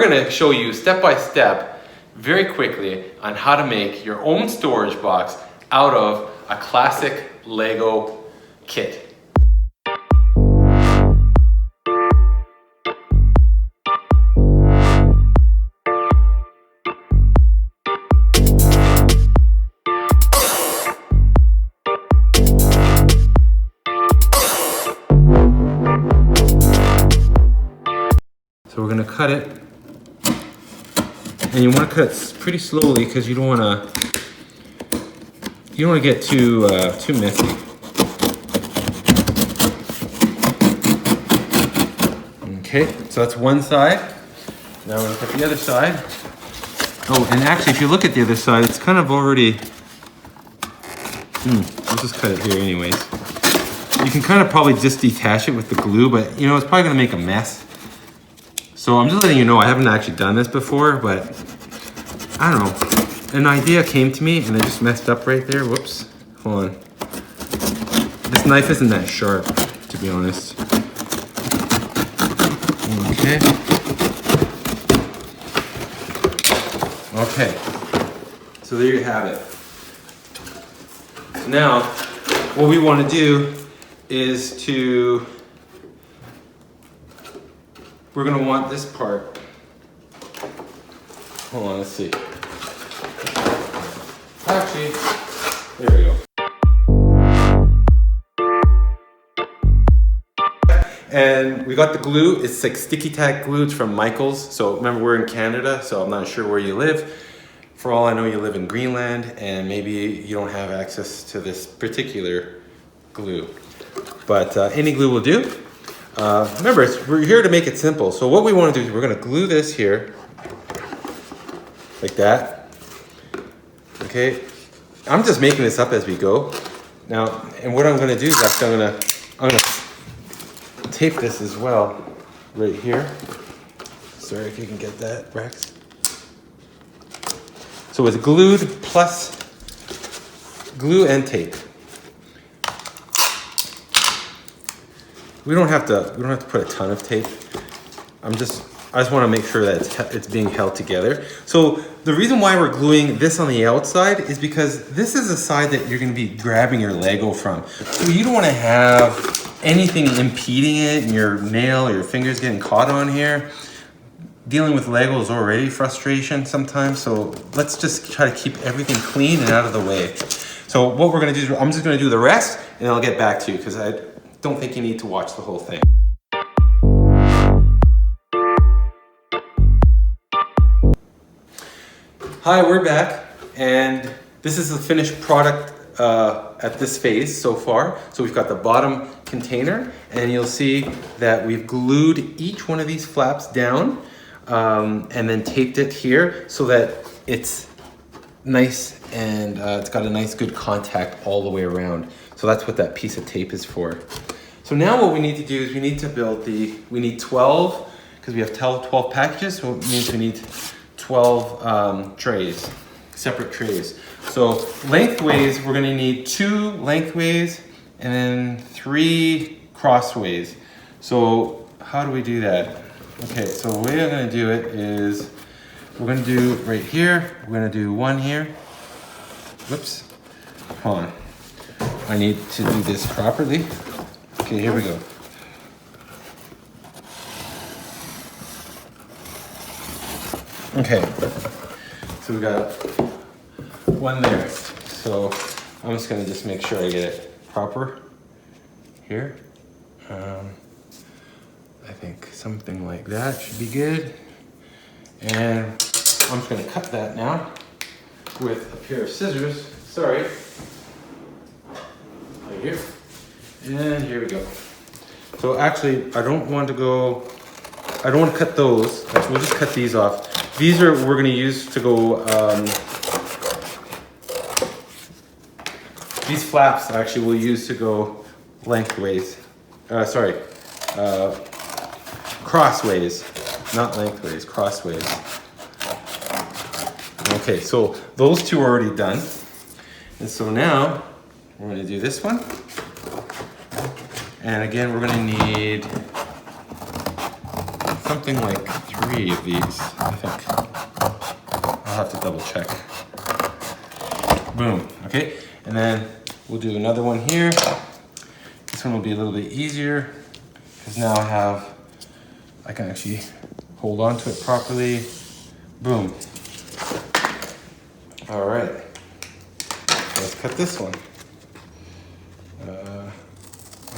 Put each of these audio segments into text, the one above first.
We're going to show you step by step, very quickly, on how to make your own storage box out of a classic Lego kit. So we're going to cut it, and you want to cut it pretty slowly because you don't want to get too messy. Okay, so that's one side. Now we're going to cut the other side. Oh, and actually, if you look at the other side, it's kind of already. Let's just cut it here, anyways. You can kind of probably just detach it with the glue, but you know it's probably going to make a mess. So I'm just letting you know, I haven't actually done this before, but I don't know. An idea came to me and I just messed up right there. Whoops, hold on. This knife isn't that sharp, to be honest. Okay. Okay, so there you have it. Now, what we want to do is we're going to want this part. Hold on, let's see. Actually, there we go. And we got the glue. It's like sticky tack glue. It's from Michaels. So remember, we're in Canada, so I'm not sure where you live. For all I know, you live in Greenland, and maybe you don't have access to this particular glue. But any glue will do. Remember, we're here to make it simple. So what we want to do is we're going to glue this here, like that. Okay, I'm just making this up as we go. Now, and what I'm going to do is actually I'm going to tape this as well, right here. Sorry if you can get that, Rex. So it's glued plus glue and tape. We don't have to put a ton of tape. I just want to make sure that it's being held together. So the reason why we're gluing this on the outside is because this is the side that you're going to be grabbing your Lego from. So you don't want to have anything impeding it, and your nail or your fingers getting caught on here. Dealing with Lego is already frustration sometimes, so let's just try to keep everything clean and out of the way. So what we're going to do is I'm just going to do the rest, and I'll get back to you because I don't think you need to watch the whole thing. Hi, we're back, and this is the finished product at this phase so far. So we've got the bottom container, and you'll see that we've glued each one of these flaps down and then taped it here so that it's nice and it's got a nice good contact all the way around. So that's what that piece of tape is for. So now what we need to do is we need to build we need 12, because we have 12 packages, so it means we need 12 trays, separate trays. So lengthways, we're gonna need 2 lengthways and then 3 crossways. So how do we do that? Okay, so the way I'm gonna do it is, we're gonna do right here, we're gonna do 1 here. Whoops, hold on. I need to do this properly. Okay, here we go. Okay, so we got 1 there. So I'm just gonna make sure I get it proper here. I think something like that should be good. And I'm just gonna cut that now with a pair of scissors. Sorry. Right here. And here we go. So actually, I don't want to cut those. Actually, we'll just cut these off. These are, we're gonna use to go, these flaps actually we'll use to go lengthways. Crossways, not lengthways, crossways. Okay, so those 2 are already done. And so now we're gonna do this one. And again, we're gonna need something like 3 of these, I think. I'll have to double check. Boom, okay? And then we'll do another one here. This one will be a little bit easier because now I can actually hold on to it properly. Boom. All right, let's cut this one.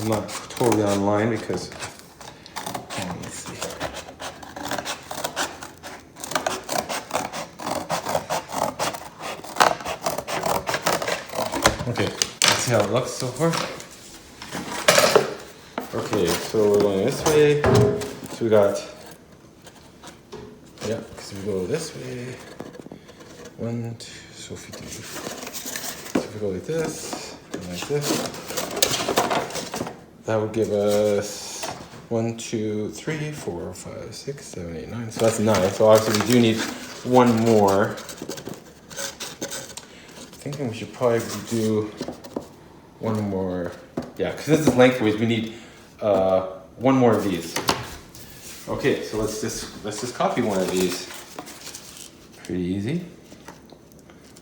I'm not totally online because, let's see. Okay, let's see how it looks so far. Okay, so we're going this way. So we got, yeah, because we go this way. 1, 2, so if we go like this, and like this, that would give us 1, 2, 3, 4, 5, 6, 7, 8, 9. So that's 9. So obviously we do need one more. I'm thinking we should probably do one more. Yeah, because this is lengthways, we need one more of these. Okay, so let's just copy one of these. Pretty easy.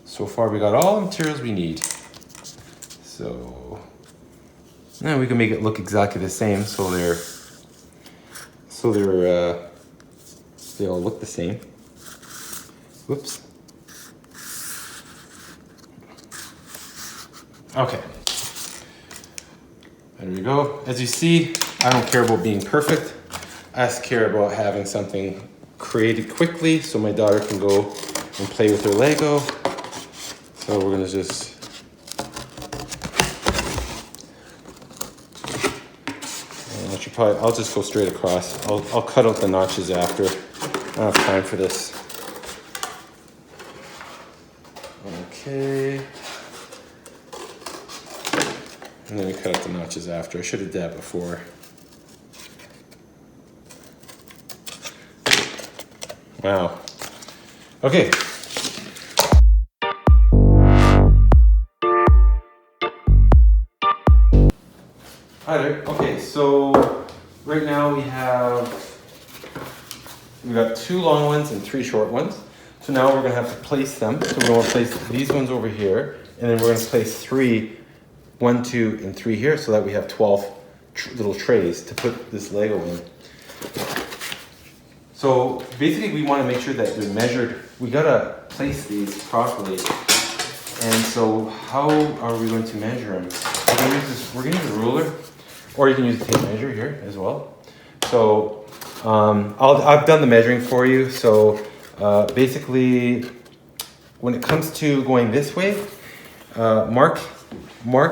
So far we got all the materials we need. So now we can make it look exactly the same, so they all look the same. Whoops. Okay. There we go. As you see, I don't care about being perfect. I just care about having something created quickly so my daughter can go and play with her Lego. So we're gonna just I'll just go straight across. I'll cut out the notches after. I don't have time for this. Okay. And then we cut out the notches after. I should have did that before. Wow. Okay. Hi there. Okay, so right now we've got 2 long ones and 3 short ones. So now we're gonna have to place them. So we're gonna place these ones over here, and then we're gonna place 3, 1, 2, and 3 here, so that we have 12 little trays to put this Lego in. So basically we wanna make sure that they're measured. We gotta place these properly. And so how are we going to measure them? We're gonna use a ruler, or you can use a tape measure here as well. So I've done the measuring for you. So basically, when it comes to going this way, mark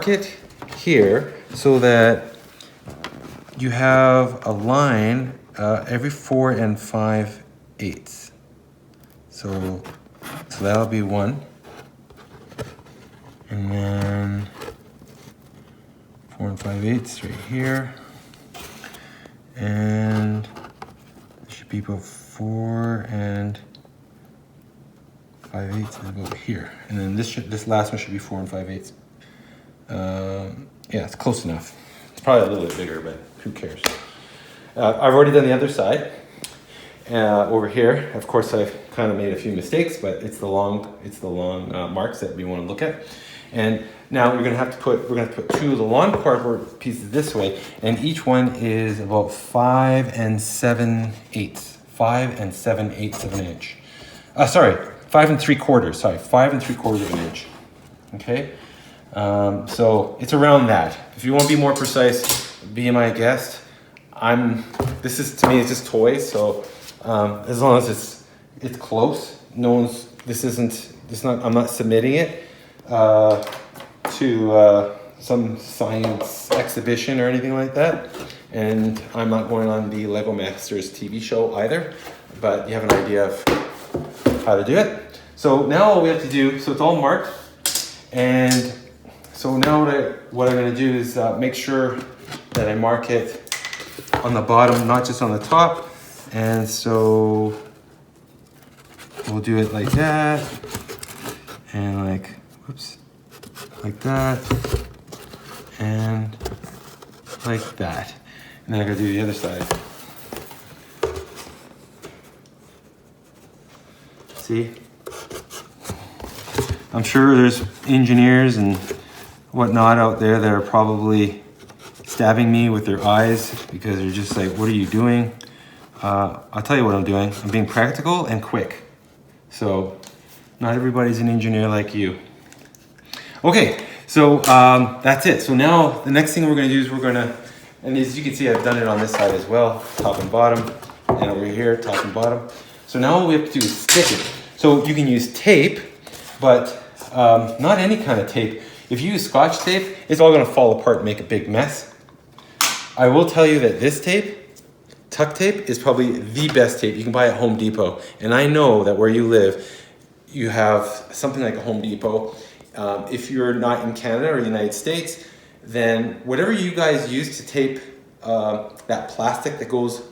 it here so that you have a line every 4 5/8. So that'll be 1, and then 4 5/8 right here, and it should be about 4 5/8 is about here, and then this last one should be 4 5/8. Yeah, it's close enough. It's probably a little bit bigger, but who cares? I've already done the other side. Over here, of course, I've kind of made a few mistakes, but it's the long marks that we want to look at. And now we're gonna put 2 of the long cardboard pieces this way, and each one is about 5 7/8. 5 7/8 of an inch. 5 3/4. Sorry, 5 3/4 of an inch. Okay, so it's around that. If you want to be more precise, be my guest. This is, to me, it's just toys. So as long as it's close, I'm not submitting it to some science exhibition or anything like that, and I'm not going on the Lego Masters TV show either, but you have an idea of how to do it. So now all we have to do, so it's all marked, and so now what I'm going to do is make sure that I mark it on the bottom, not just on the top. And so we'll do it like that, and like that, and like that. And then I'm gonna do the other side. See? I'm sure there's engineers and whatnot out there that are probably stabbing me with their eyes because they're just like, what are you doing? I'll tell you what I'm doing. I'm being practical and quick. So not everybody's an engineer like you. Okay, so that's it. So now the next thing we're gonna do is we're gonna, and as you can see, I've done it on this side as well, top and bottom, and over here, top and bottom. So now all we have to do is stick it. So you can use tape, but not any kind of tape. If you use Scotch tape, it's all gonna fall apart and make a big mess. I will tell you that this tape, tuck tape, is probably the best tape you can buy at Home Depot. And I know that where you live, you have something like a Home Depot. If you're not in Canada or the United States, then whatever you guys use to tape that plastic that goes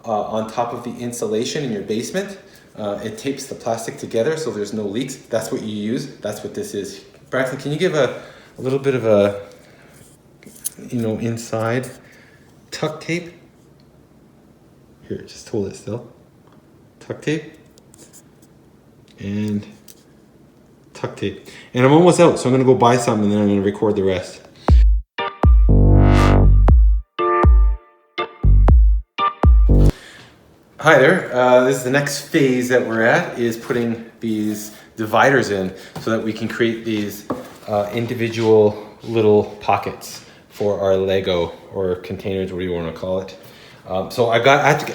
on top of the insulation in your basement, it tapes the plastic together so there's no leaks. That's what you use. That's what this is. Braxton, can you give a little bit of a, inside tuck tape? Here, just hold it still. Tuck tape. And tuck tape. And I'm almost out, so I'm gonna go buy some and then I'm gonna record the rest. Hi there, this is the next phase that we're at, is putting these dividers in so that we can create these individual little pockets for our Lego or containers, whatever you want to call it. So I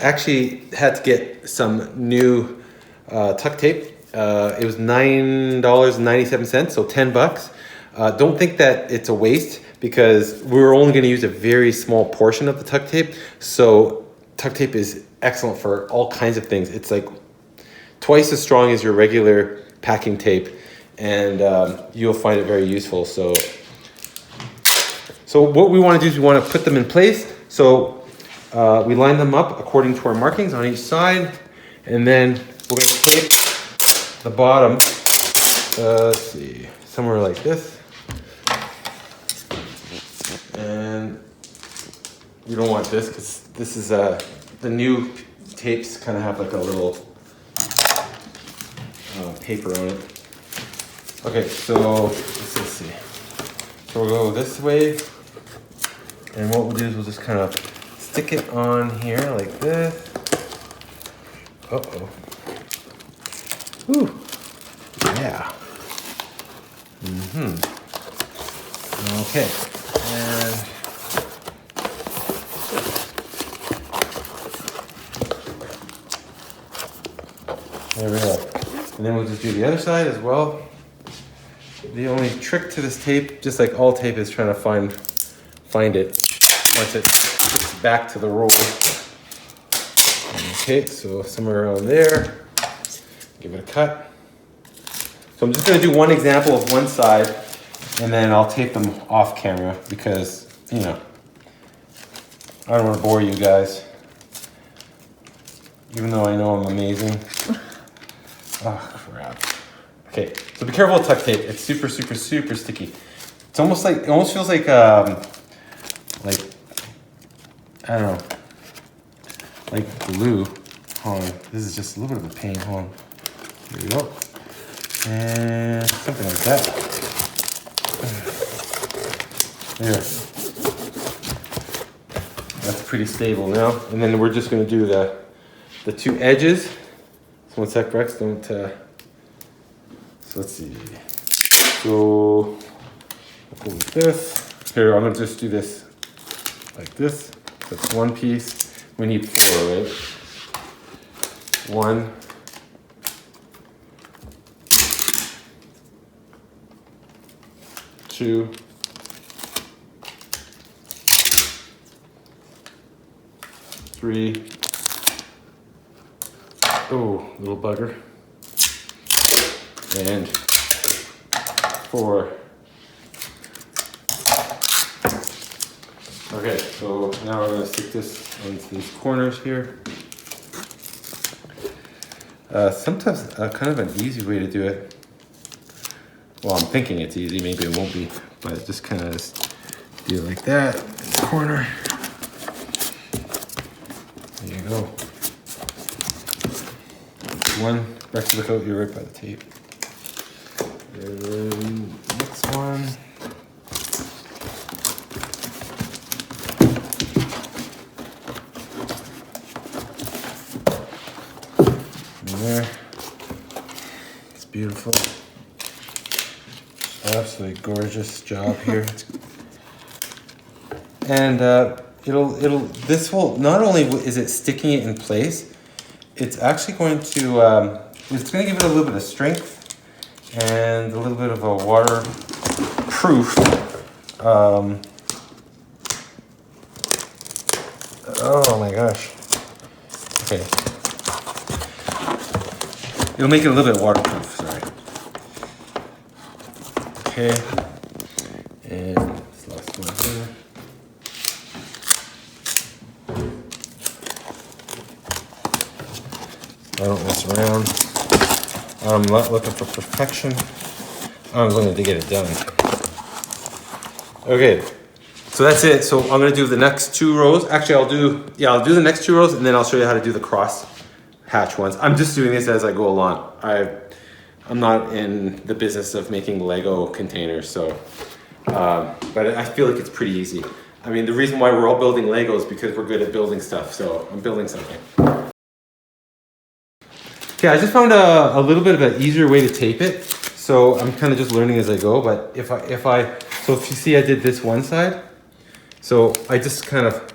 actually had to get some new tuck tape. It was $9.97, so 10 bucks. Don't think that it's a waste because we're only going to use a very small portion of the tuck tape. So tuck tape is excellent for all kinds of things. It's like twice as strong as your regular packing tape, and you'll find it very useful. So what we want to do is we want to put them in place. So we line them up according to our markings on each side, and then we're going to tape the bottom, let's see, somewhere like this. And you don't want this because this is the new tapes kind of have like a little paper on it. Okay, so let's see. So we'll go this way, and what we'll do is we'll just kind of stick it on here like this. Uh-oh. Ooh, yeah. Okay, and there we go. And then we'll just do the other side as well. The only trick to this tape, just like all tape, is trying to find it once it gets back to the roll. Okay, so somewhere around there. Give it a cut. So I'm just going to do one example of one side, and then I'll tape them off camera because, I don't want to bore you guys. Even though I know I'm amazing. Oh, crap. Okay, so be careful with tuck tape. It's super, super, super sticky. It's almost like, it almost feels like I don't know, like glue. Hold on, this is just a little bit of a pain. Hold on. Here we go. And something like that. There. That's pretty stable now. And then we're just going to do the two edges. So one sec, Rex, don't... So let's see. So we'll go with this. Here, I'm going to just do this like this. That's one piece. We need 4, right? 1, 2, 3. Oh, little bugger. And 4. Okay, so now we're going to stick this onto these corners here. Sometimes kind of an easy way to do it. Well, I'm thinking it's easy, maybe it won't be, but just kind of do it like that in the corner. There you go. one. Actually, look out, you're right by the tape. Next one. And there. It's beautiful. Absolutely gorgeous job here. And this will, not only is it sticking it in place, it's actually going to, it's going to give it a little bit of strength and a little bit of a waterproof. Oh my gosh. Okay. It'll make it a little bit waterproof, sorry. Okay. And this last one here. I don't mess around. I'm not looking for perfection. I'm looking to get it done. Okay, so that's it. So I'm gonna do the next 2 rows. Actually, I'll do the next 2 rows, and then I'll show you how to do the cross hatch ones. I'm just doing this as I go along. I'm not in the business of making Lego containers, so but I feel like it's pretty easy. I mean, the reason why we're all building Legos is because we're good at building stuff. So I'm building something. Okay, I just found a little bit of an easier way to tape it. So I'm kind of just learning as I go, but if you see I did this one side, so I just kind of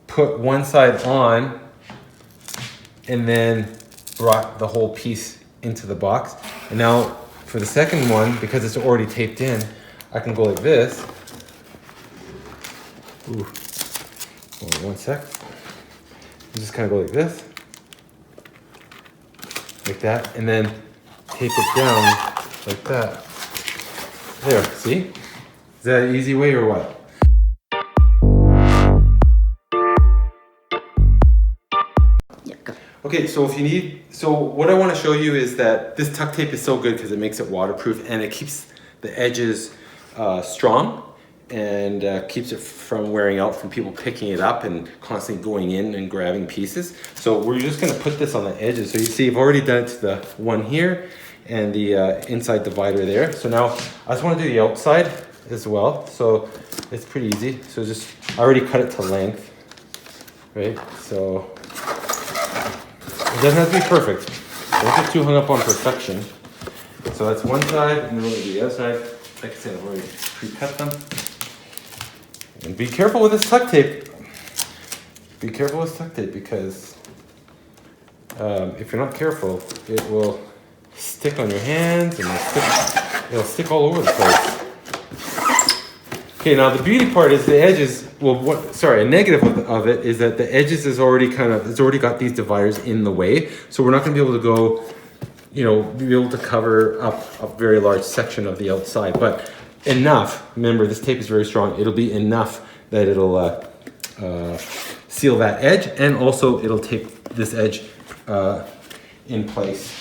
put one side on and then brought the whole piece into the box. And now for the second one, because it's already taped in, I can go like this. Ooh, hold on one sec. Just kind of go like this. Like that, and then tape it down like that. There, see? Is that an easy way or what? Yeah, go. Okay, so what I want to show you is that this tuck tape is so good because it makes it waterproof and it keeps the edges strong and keeps it from wearing out from people picking it up and constantly going in and grabbing pieces. So we're just gonna put this on the edges. So you see I've already done it to the one here and the inside divider there. So now I just wanna do the outside as well. So it's pretty easy. So I already cut it to length, right? So it doesn't have to be perfect. Don't get too hung up on perfection. So that's one side and then we're gonna do the other side. Like I said, I've already pre-cut them. And be careful with this tuck tape. Be careful with tuck tape because if you're not careful, it will stick on your hands and it'll stick all over the place. Okay, now the beauty part is the edges. Well, a negative of it is that the edges is already it's already got these dividers in the way, so we're not going to be able to go, be able to cover up a very large section of the outside, but enough. Remember, this tape is very strong. It'll be enough that it'll seal that edge, and also it'll tape this edge in place.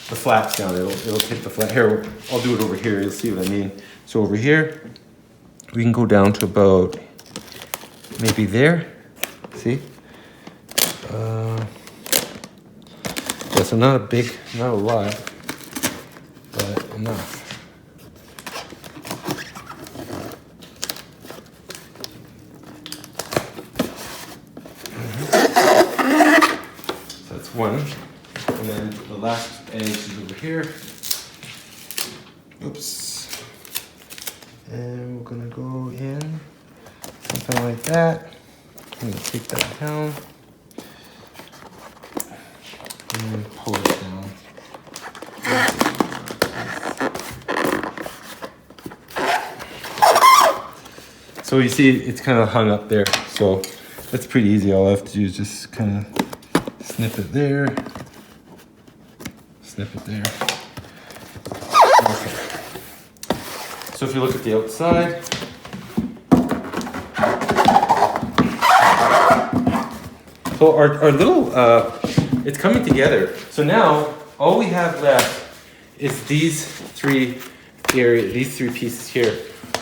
The flaps down. It'll tape the flat. Here, I'll do it over here. You'll see what I mean. So over here, we can go down to about maybe there. See? Yeah, so not a lot, but enough. One, and then the last edge is over here. Oops. And we're gonna go in something like that. I'm gonna take that down and pull it down. So you see it's kind of hung up there. So that's pretty easy. All I have to do is just kind of snip it there. Snip it there. Okay. So if you look at the outside, so our little, it's coming together. So now all we have left is these three pieces here.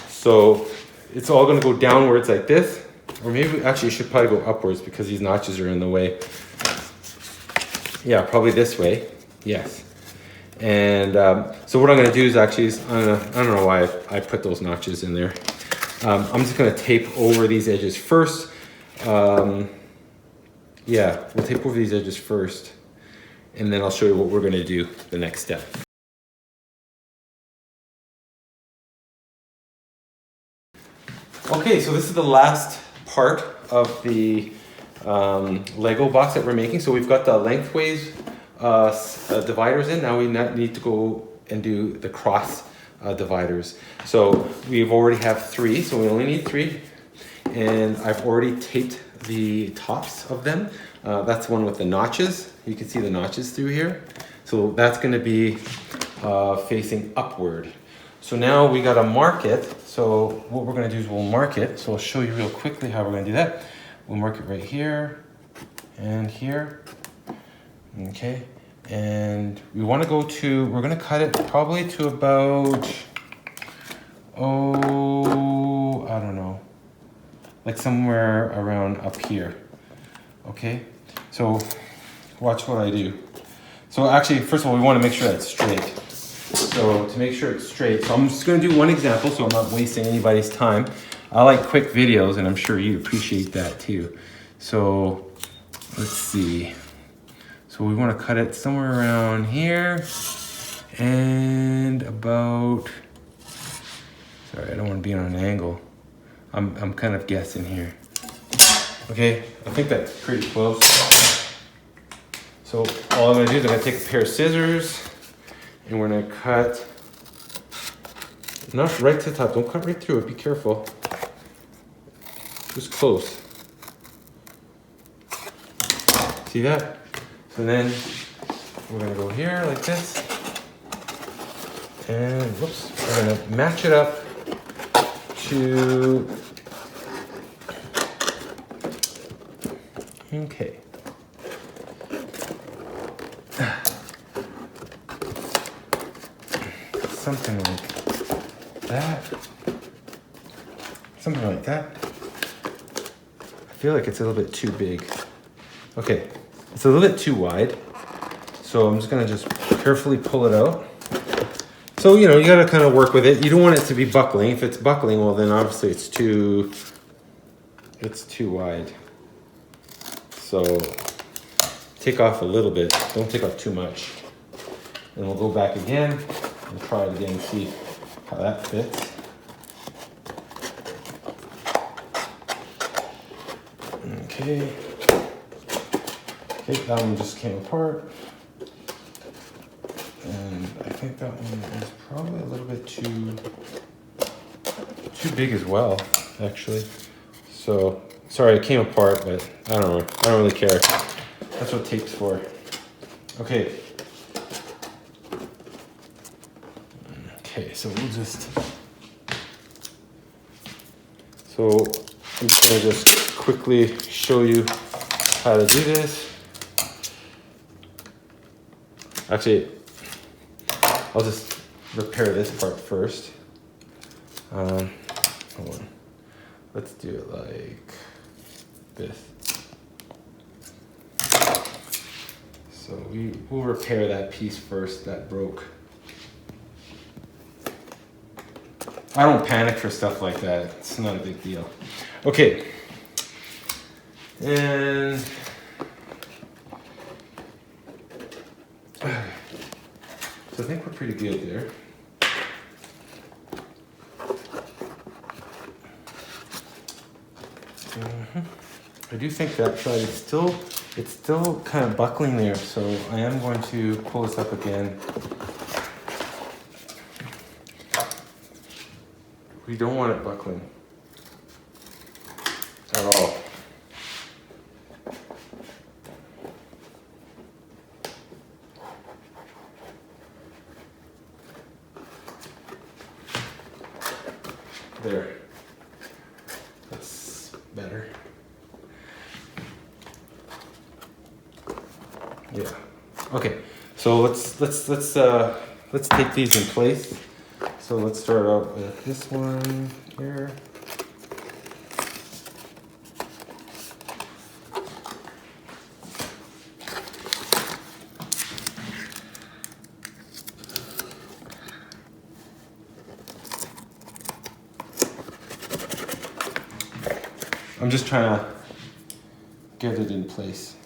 So it's all gonna go downwards like this, or maybe actually you should probably go upwards because these notches are in the way. Yeah, probably this way. Yes. And so what I'm going to do is actually, I don't know why I put those notches in there. I'm just going to tape over these edges first. Yeah, we'll tape over these edges first, and then I'll show you what we're going to do the next step. Okay, so this is the last part of the Lego box that we're making. So we've got the lengthways dividers in. Now we need to go and do the cross dividers. So we've already have 3, so we only need 3. And I've already taped the tops of them. That's one with the notches. You can see the notches through here. So that's going to be facing upward. So now we got to mark it. So what we're going to do is we'll mark it. So I'll show you real quickly how we're going to do that. We'll mark it right here and here. Okay. And we want to go to, we're going to cut it probably to about, I don't know, like somewhere around up here. Okay. So watch what I do. So actually, first of all, we want to make sure that's straight. So to make sure it's straight, so I'm just going to do one example so I'm not wasting anybody's time. I like quick videos and I'm sure you appreciate that too. So let's see. So we want to cut it somewhere around here and about, sorry, I don't want to be on an angle. I'm kind of guessing here. Okay, I think that's pretty close. So all I'm going to do is I'm going to take a pair of scissors and we're going to cut, not right to the top, don't cut right through it, be careful. Just close. See that? So then we're going to go here like this. And whoops, we're going to match it up to, okay. Something like that. Something like that. I feel like it's a little bit too big. Okay, it's a little bit too wide. So I'm just gonna just carefully pull it out. So, you know, you gotta kind of work with it. You don't want it to be buckling. If it's buckling, well then obviously it's too wide. So take off a little bit, don't take off too much. And we'll go back again and try it again and see how that fits. Okay. Okay, that one just came apart. And I think that one is probably a little bit too big as well, actually. So, sorry it came apart, but I don't know. I don't really care. That's what tape's for. Okay. Okay, so we'll just, so I'm just gonna just quickly show you how to do this. Actually, I'll just repair this part first. Hold on. Let's do it like this. So we'll repair that piece first that broke. I don't panic for stuff like that. It's not a big deal. Okay. And so I think we're pretty good there. I do think that side is still, it's still kind of buckling there, so I am going to pull this up again. We don't want it buckling at all. There. That's better. Yeah. Okay. So let's take these in place. So let's start out with this one here. I'm just trying to get it in place.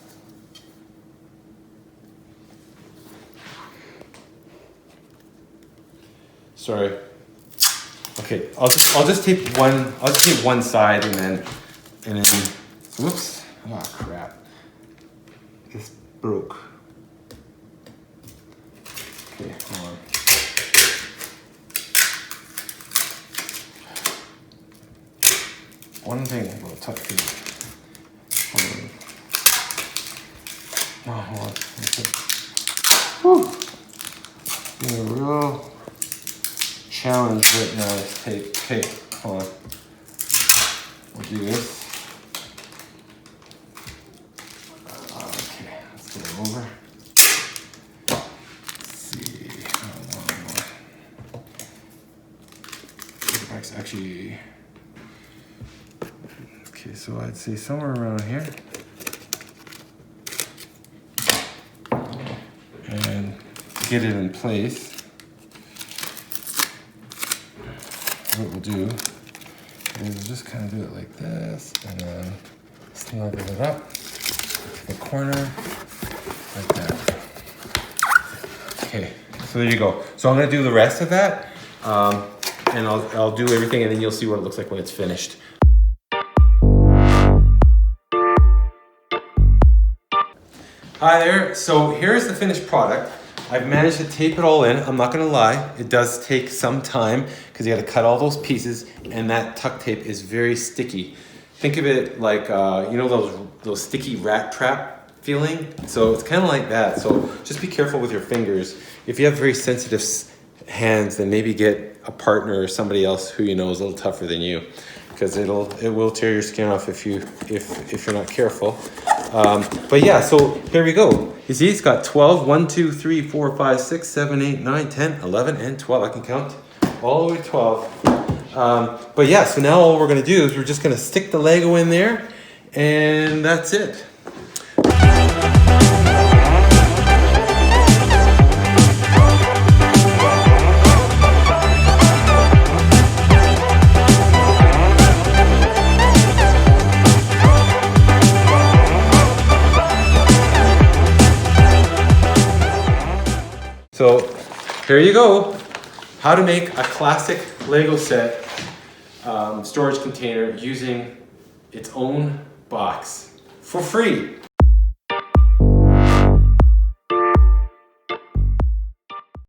Sorry. Okay, I'll just tape one side and then whoops. Oh crap. This broke. Okay, hold on. One thing about tuck tape. Hold on. Oh, hold on. Whew. It's been a real challenge right now is tape. Okay, hold on. We'll do this. Okay, let's get it over. Let's see. Actually. Okay, so I'd say somewhere around here. And get it in place. What we'll do is we'll just kind of do it like this and then snuggle it up to the corner like that. Okay, so there you go. So I'm gonna do the rest of that and I'll do everything and then you'll see what it looks like when it's finished. Hi there, so here's the finished product. I've managed to tape it all in. I'm not gonna lie, it does take some time because you gotta cut all those pieces and that tuck tape is very sticky. Think of it like, you know those sticky rat trap feeling? So it's kind of like that. So just be careful with your fingers. If you have very sensitive hands, then maybe get a partner or somebody else who you know is a little tougher than you because it will tear your skin off if you're not careful. But yeah, so here we go. You see, it's got 12, 1, 2, 3, 4, 5, 6, 7, 8, 9, 10, 11, and 12. I can count all the way to 12. But yeah, so now all we're gonna do is we're just gonna stick the Lego in there and that's it. So here you go, how to make a classic Lego set storage container using its own box for free.